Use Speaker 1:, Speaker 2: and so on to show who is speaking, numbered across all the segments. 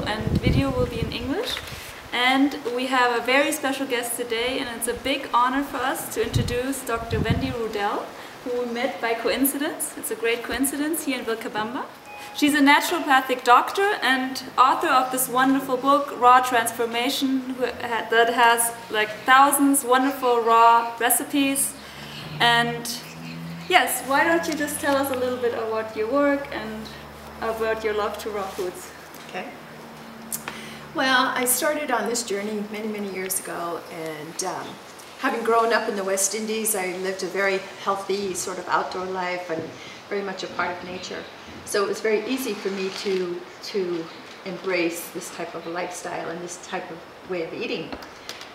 Speaker 1: and video will be in English. And we have a very special guest today, and it's a big honor for us to introduce Dr. Wendy Rudell, who we met by coincidence. It's a great coincidence here in Vilcabamba. She's a naturopathic doctor and author of this wonderful book, Raw Transformation, that has like thousands wonderful raw recipes. And yes, why don't you just tell us a little bit about your work and about your love to raw foods?
Speaker 2: Okay. Well, I started on this journey many years ago, and having grown up in the West Indies, I lived a very healthy sort of outdoor life and very much a part of nature. So it was very easy for me to embrace this type of a lifestyle and this type of way of eating.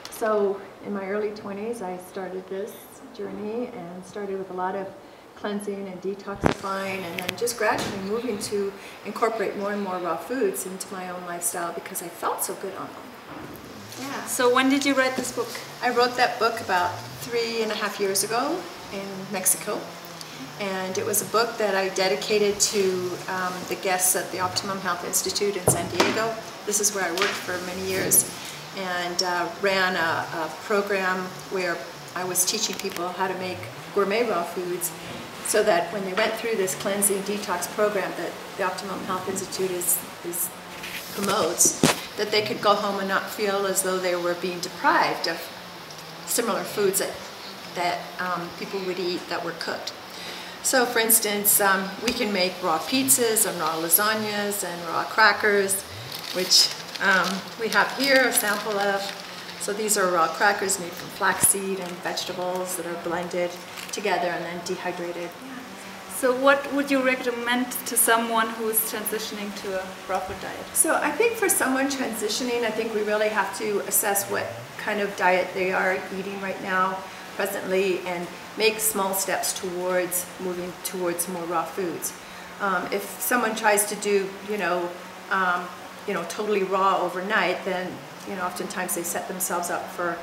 Speaker 2: So in my early 20s, I started this journey and started with a lot of cleansing and detoxifying, and then just gradually moving to incorporate more and more raw foods into my own lifestyle because I felt so good on them. Yeah.
Speaker 1: So when did you write this book?
Speaker 2: I wrote that book about 3.5 years ago in Mexico. And it was a book that I dedicated to the guests at the Optimum Health Institute in San Diego. This is where I worked for many years, and ran a program where I was teaching people how to make gourmet raw foods, so that when they went through this cleansing detox program that the Optimum Health Institute promotes, that they could go home and not feel as though they were being deprived of similar foods that people would eat that were cooked. So for instance, we can make raw pizzas and raw lasagnas and raw crackers, which we have here a sample of. So these are raw crackers made from flaxseed and vegetables that are blended together and then dehydrated.
Speaker 1: So what would you recommend to someone who is transitioning to a raw food diet?
Speaker 2: So I think for someone transitioning, I think we really have to assess what kind of diet they are eating right now, presently, and make small steps towards moving towards more raw foods. If someone tries to do, totally raw overnight, then oftentimes they set themselves up for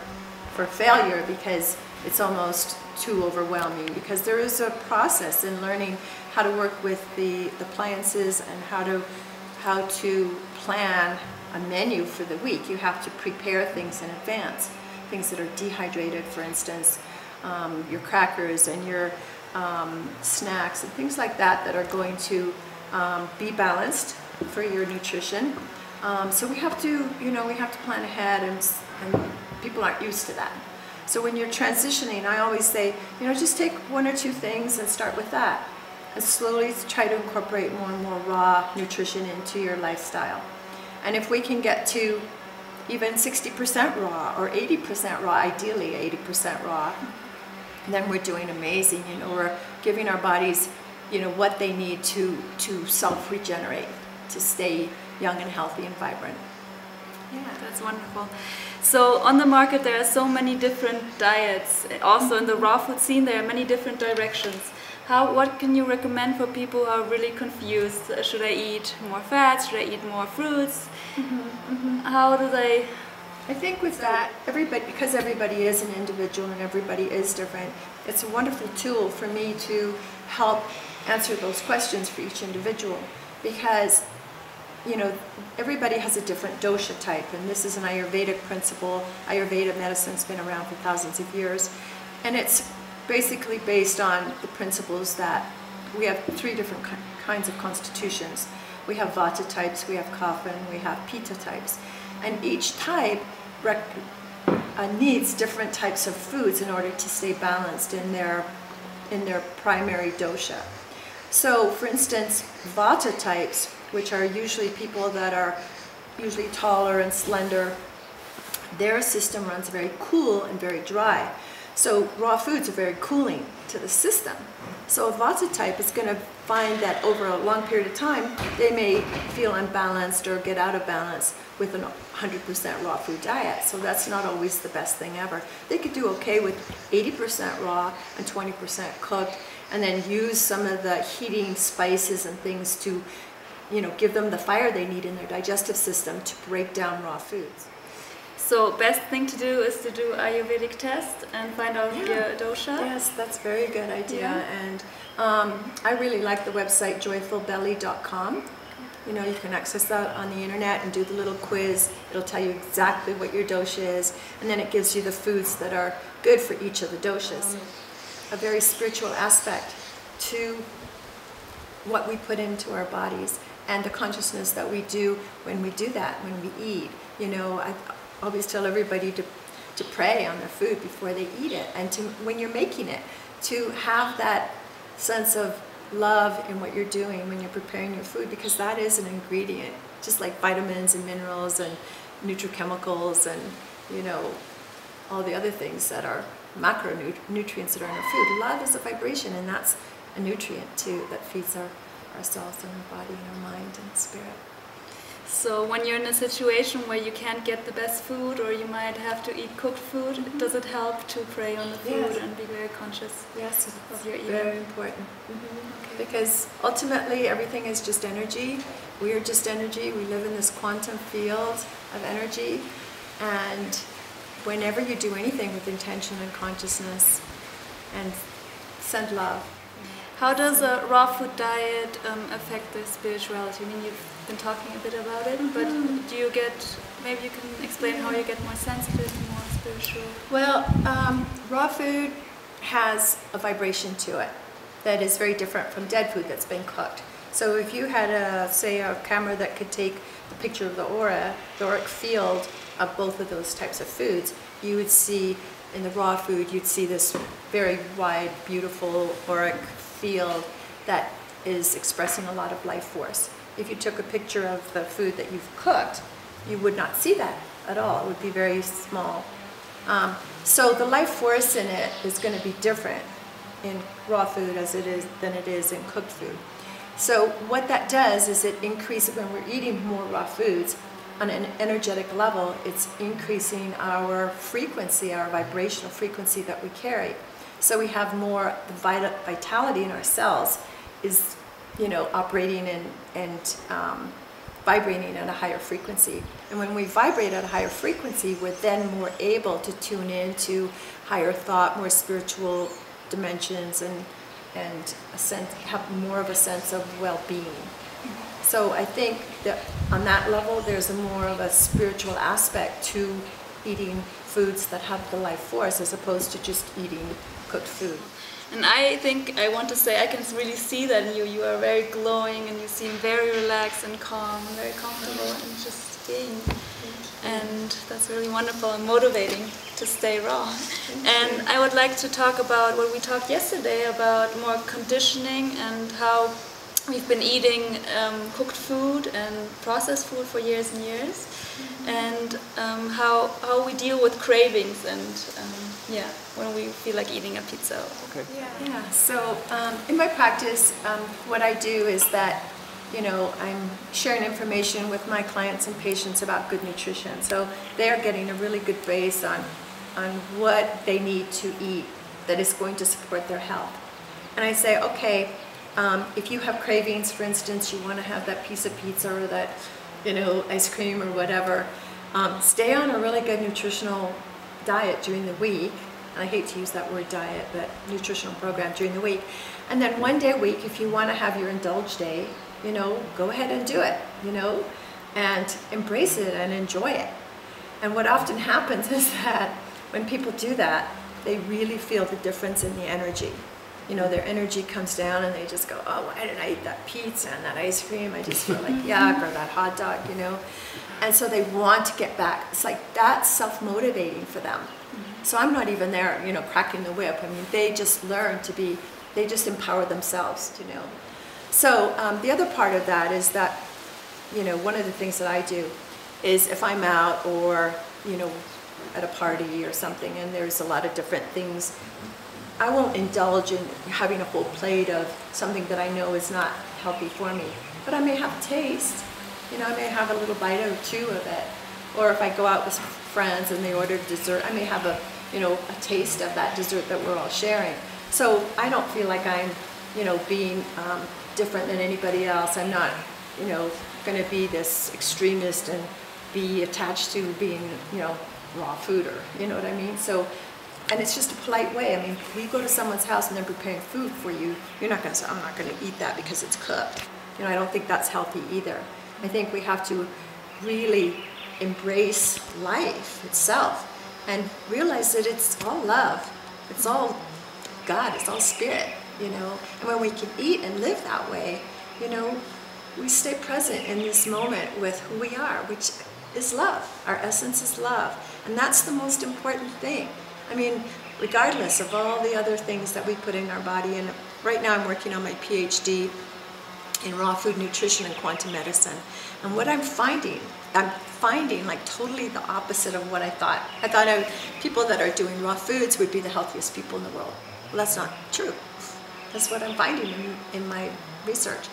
Speaker 2: failure because it's almost too overwhelming. Because there is a process in learning how to work with the appliances and how to plan a menu for the week. You have to prepare things in advance. Things that are dehydrated, for instance, your crackers and your snacks and things like that that are going to be balanced for your nutrition. So we have to plan ahead, and people aren't used to that. So when you're transitioning, I always say, just take 1 or 2 things and start with that, and slowly try to incorporate more and more raw nutrition into your lifestyle. And if we can get to even 60% raw or 80% raw, ideally 80% raw, then we're doing amazing. We're giving our bodies, what they need to self-regenerate, to stay young and healthy and vibrant.
Speaker 1: Yeah, that's wonderful. So on the market there are so many different diets. Also in the raw food scene there are many different directions. What can you recommend for people who are really confused? Should I eat more fats? Should I eat more fruits? How do they?
Speaker 2: I think with that, because everybody is an individual and everybody is different, it's a wonderful tool for me to help answer those questions for each individual. Because everybody has a different dosha type, and this is an ayurvedic principle. Ayurveda medicine's been around for thousands of years, and it's basically based on the principles that we have 3 different kinds of constitutions. We have vata types, we have kapha, and we have pitta types. And each type needs different types of foods in order to stay balanced in their primary dosha. So for instance, vata types, which are usually people that are usually taller and slender, their system runs very cool and very dry. So raw foods are very cooling to the system. So a vata type is going to find that over a long period of time, they may feel unbalanced or get out of balance with a 100% raw food diet. So that's not always the best thing ever. They could do okay with 80% raw and 20% cooked, and then use some of the heating spices and things to give them the fire they need in their digestive system to break down raw foods.
Speaker 1: So best thing to do is to do Ayurvedic test and find out your dosha?
Speaker 2: Yes, that's a very good idea. And I really like the website joyfulbelly.com. You know, you can access that on the internet and do the little quiz. It'll tell you exactly what your dosha is, and then it gives you the foods that are good for each of the doshas. A very spiritual aspect to what we put into our bodies and the consciousness that we do when we do that, when we eat. You know, I always tell everybody to pray on their food before they eat it, and to, when you're making it, to have that sense of love in what you're doing when you're preparing your food, because that is an ingredient, just like vitamins and minerals and nutrichemicals and, you know, all the other things that are macronutrients that are in our food. Love is a vibration, and that's a nutrient too that feeds ourselves and our body and our mind and spirit.
Speaker 1: So when you're in a situation where you can't get the best food, or you might have to eat cooked food, does it help to pray on the food and be very conscious of your eating?
Speaker 2: Very important. Because ultimately everything is just energy. We are just energy. We live in this quantum field of energy, and whenever you do anything with intention and consciousness, and send love.
Speaker 1: How does a raw food diet affect the spirituality? I mean, you've been talking a bit about it, but do you get, maybe you can explain how you get more sensitive, more spiritual?
Speaker 2: Well, raw food has a vibration to it that is very different from dead food that's been cooked. So if you had, say, a camera that could take a picture of the auric field of both of those types of foods, you would see in the raw food, you'd see this very wide, beautiful auric field that is expressing a lot of life force. If you took a picture of the food that you've cooked, you would not see that at all. It would be very small. So the life force in it is going to be different in raw food than it is in cooked food. So what that does is it increases, when we're eating more raw foods, on an energetic level, it's increasing our frequency, our vibrational frequency that we carry. So we have more vitality in our cells is, you know, operating and vibrating at a higher frequency. And when we vibrate at a higher frequency, we're then more able to tune into higher thought, more spiritual dimensions, and have more of a sense of well-being. So I think that on that level, there's more of a spiritual aspect to eating foods that have the life force, as opposed to just eating cooked food.
Speaker 1: And I think I want to say I can really see that in you. You are very glowing, and you seem very relaxed and calm, and very comfortable, and just being. And that's really wonderful and motivating to stay raw. And I would like to talk about what we talked yesterday about more conditioning, and how we've been eating cooked food and processed food for years and years, and how we deal with cravings, and when we feel like eating a pizza.
Speaker 3: Okay.
Speaker 2: Yeah. So in my practice, what I do is that, you know, I'm sharing information with my clients and patients about good nutrition. So they're getting a really good base on what they need to eat that is going to support their health. And I say, okay, if you have cravings, for instance, you want to have that piece of pizza or that, you know, ice cream or whatever, stay on a really good nutritional diet during the week. And I hate to use that word diet, but nutritional program during the week. And then one day a week, if you want to have your indulge day, you know, go ahead and do it, you know, and embrace it and enjoy it. And what often happens is that when people do that, they really feel the difference in the energy. You know, their energy comes down, and they just go, oh, why did I eat that pizza and that ice cream? I just feel like yuck, or that hot dog, you know. And so they want to get back. It's like that's self-motivating for them. So I'm not even there, you know, cracking the whip. I mean, they just learn to be, they just empower themselves, you know. So the other part of that is that, you know, one of the things that I do is if I'm out or, you know, at a party or something, and there's a lot of different things, I won't indulge in having a whole plate of something that I know is not healthy for me. But I may have a taste. You know, I may have a little bite or two of it. Or if I go out with friends and they order dessert, I may have a, you know, a taste of that dessert that we're all sharing. So I don't feel like I'm, you know, being different than anybody else. I'm not, you know, going to be this extremist and be attached to being, you know, raw food, or, you know what I mean? So, and it's just a polite way. I mean, if you go to someone's house and they're preparing food for you, you're not going to say, I'm not going to eat that because it's cooked. You know, I don't think that's healthy either. I think we have to really embrace life itself and realize that it's all love, it's all God, it's all spirit, you know. And when we can eat and live that way, you know, we stay present in this moment with who we are, which is love. Our essence is love. And that's the most important thing. I mean, regardless of all the other things that we put in our body, and right now I'm working on my PhD in raw food nutrition and quantum medicine. And what I'm finding like totally the opposite of what I thought. I thought people that are doing raw foods would be the healthiest people in the world. Well, that's not true. That's what I'm finding in my research.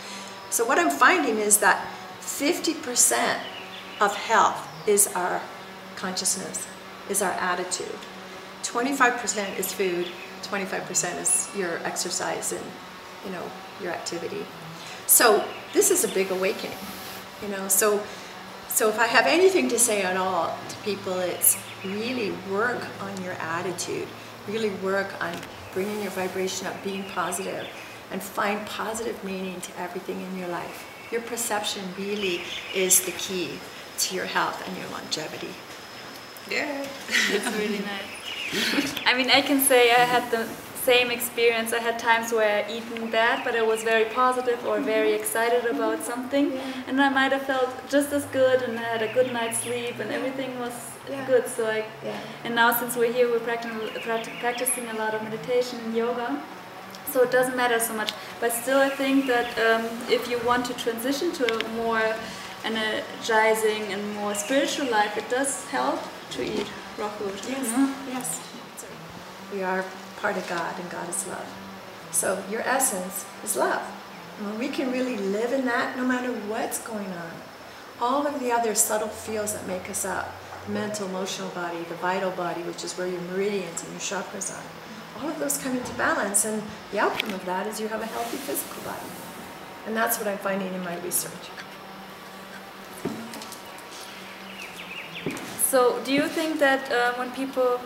Speaker 2: So what I'm finding is that 50% of health is our consciousness, is our attitude. 25% is food, 25% is your exercise and, you know, your activity. So this is a big awakening, you know. So if I have anything to say at all to people, it's really work on your attitude, really work on bringing your vibration up, being positive, and find positive meaning to everything in your life. Your perception really is the key to your health and your longevity.
Speaker 1: Yeah, it's really nice. I mean, I can say I had the same experience. I had times where I eaten bad, but I was very positive or very excited about something, and I might have felt just as good, and I had a good night's sleep, and everything was good. So and now since we're here, we're practicing a lot of meditation and yoga. So it doesn't matter so much, but still I think that if you want to transition to a more energizing and more spiritual life, it does help to eat raw food.
Speaker 2: Yes, yes. We are part of God, and God is love. So your essence is love. And when we can really live in that, no matter what's going on, all of the other subtle fields that make us up, the mental, emotional body, the vital body, which is where your meridians and your chakras are, all of those come into balance, and the outcome of that is you have a healthy physical body. And that's what I'm finding in my research.
Speaker 1: So do you think that when people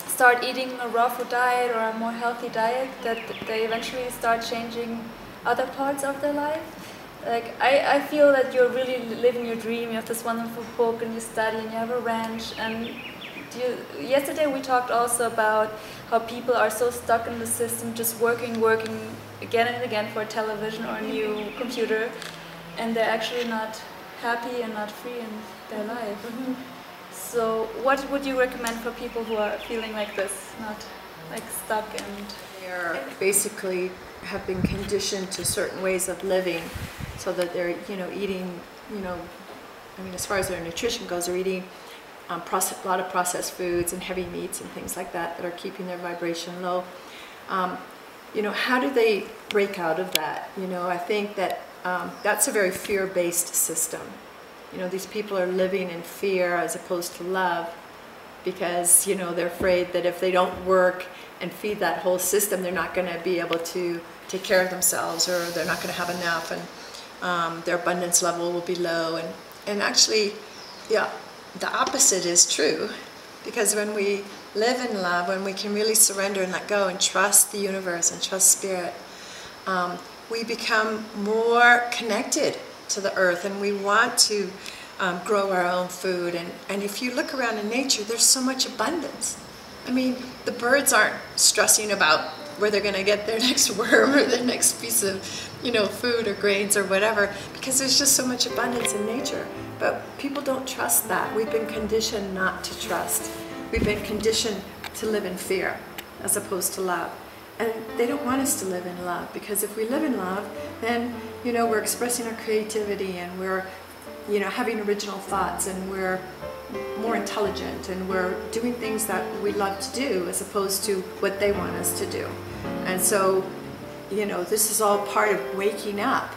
Speaker 1: start eating a raw food diet or a more healthy diet, that they eventually start changing other parts of their life? Like, I feel that you're really living your dream. You have this wonderful book and you study and you have a ranch. And yesterday we talked also about how people are so stuck in the system, just working again and again for a television or a new computer, and they're actually not happy and not free in their life. So what would you recommend for people who are feeling like this, not like stuck and...
Speaker 2: They're basically have been conditioned to certain ways of living, so that they're, you know, eating, you know, I mean, as far as their nutrition goes, they're eating a lot of processed foods and heavy meats and things like that are keeping their vibration low. You know, how do they break out of that? You know, I think that that's a very fear-based system. You know, these people are living in fear as opposed to love, because, you know, they're afraid that if they don't work and feed that whole system, they're not going to be able to take care of themselves, or they're not going to have enough, and their abundance level will be low. And actually, yeah, the opposite is true, because when we live in love, when we can really surrender and let go and trust the universe and trust spirit, we become more connected to the earth, and we want to grow our own food. And if you look around in nature, there's so much abundance. I mean, the birds aren't stressing about where they're going to get their next worm or their next piece of, you know, food or grains or whatever, because there's just so much abundance in nature. But people don't trust that. We've been conditioned not to trust. We've been conditioned to live in fear as opposed to love. And they don't want us to live in love, because if we live in love, then, you know, we're expressing our creativity, and we're, you know, having original thoughts, and we're more intelligent, and we're doing things that we love to do as opposed to what they want us to do. And so, you know, this is all part of waking up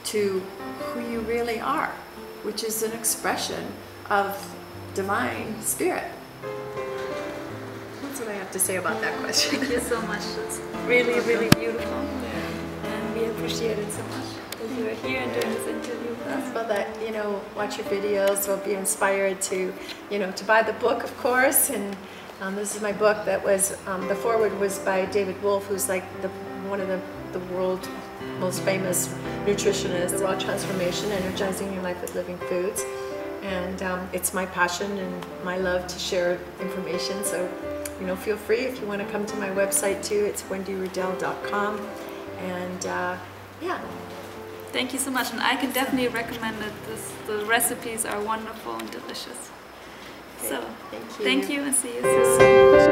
Speaker 2: to who you really are, which is an expression of divine spirit. That's what I have to say about that question.
Speaker 1: Thank you so much. It's really, really beautiful. And we appreciate it so much that you are here and doing this interview with us.
Speaker 2: Well, that, you know, watch your videos, will be inspired to, you know, to buy the book, of course, and This is my book that was, the foreword was by David Wolfe, who's like one of the world's most famous nutritionists. The Raw Transformation, Energizing Your Life with Living Foods. And it's my passion and my love to share information. So, you know, feel free if you want to come to my website too. It's wendyrudell.com. And yeah.
Speaker 1: Thank you so much, and I can definitely recommend it. The recipes are wonderful and delicious.
Speaker 2: Okay,
Speaker 1: So,
Speaker 2: thank you.
Speaker 1: Thank you, and see you soon.